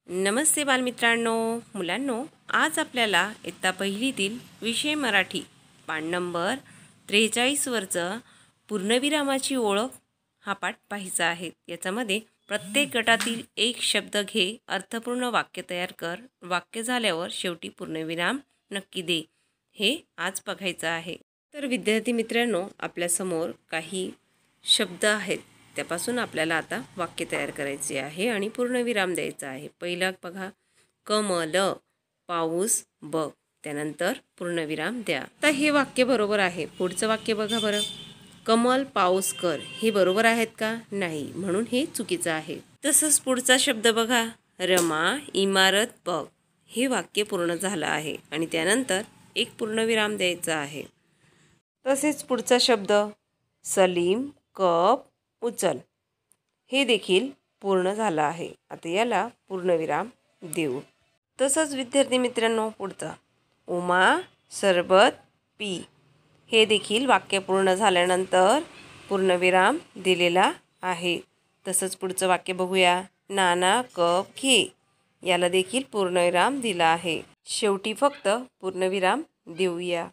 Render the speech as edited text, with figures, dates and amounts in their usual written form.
नमस्ते बालमित्रांनो, मुलांनो, आज आपल्याला इयत्ता पहिलीतील विषय मराठी पाठ नंबर 43 वरचं पूर्णविरामाची ओळख हा पाठ पाहायचा आहे। याच्यामध्ये प्रत्येक गटातील एक शब्द घे, अर्थपूर्ण वाक्य तयार कर, वाक्य झाल्यावर शेवटी पूर्णविराम नक्की दे, हे आज बघायचं आहे। तर विद्यार्थी मित्रांनो, आपल्या समोर काही शब्द आहेत, त्यापासून आपल्याला आता वाक्य तयार करायचे आहे आणि पूर्णविराम द्यायचा आहे। पहिला बघा, कमल, पाऊस बघ, त्यानंतर पूर्णविराम द्या। तर हे वाक्य बरोबर आहे। पुढचं वाक्य बघा बरं, कमल पाऊस कर, हे बरोबर आहेत का? नाही, म्हणून हे चुकीचं आहे। तसंच पुढचा शब्द बघा, रमा इमारत बघ, हे वाक्य पूर्ण झालं आहे आणि त्यानंतर एक पूर्णविराम द्यायचा आहे। तसेच पुढचा शब्द, सलीम कप उचल, हे देखील पूर्ण झालं आहे। आता याला पूर्णविराम देऊ। तसंच विद्यार्थी मित्रांनो, पुढचा, उमा सरबत पी, हे देखील वाक्य पूर्ण झाल्यानंतर पूर्णविराम दिलेला आहे। तसंच पुढचं वाक्य बघूया, नाना कप घे, याला देखील पूर्णविराम दिला आहे। शेवटी फक्त पूर्णविराम देऊया।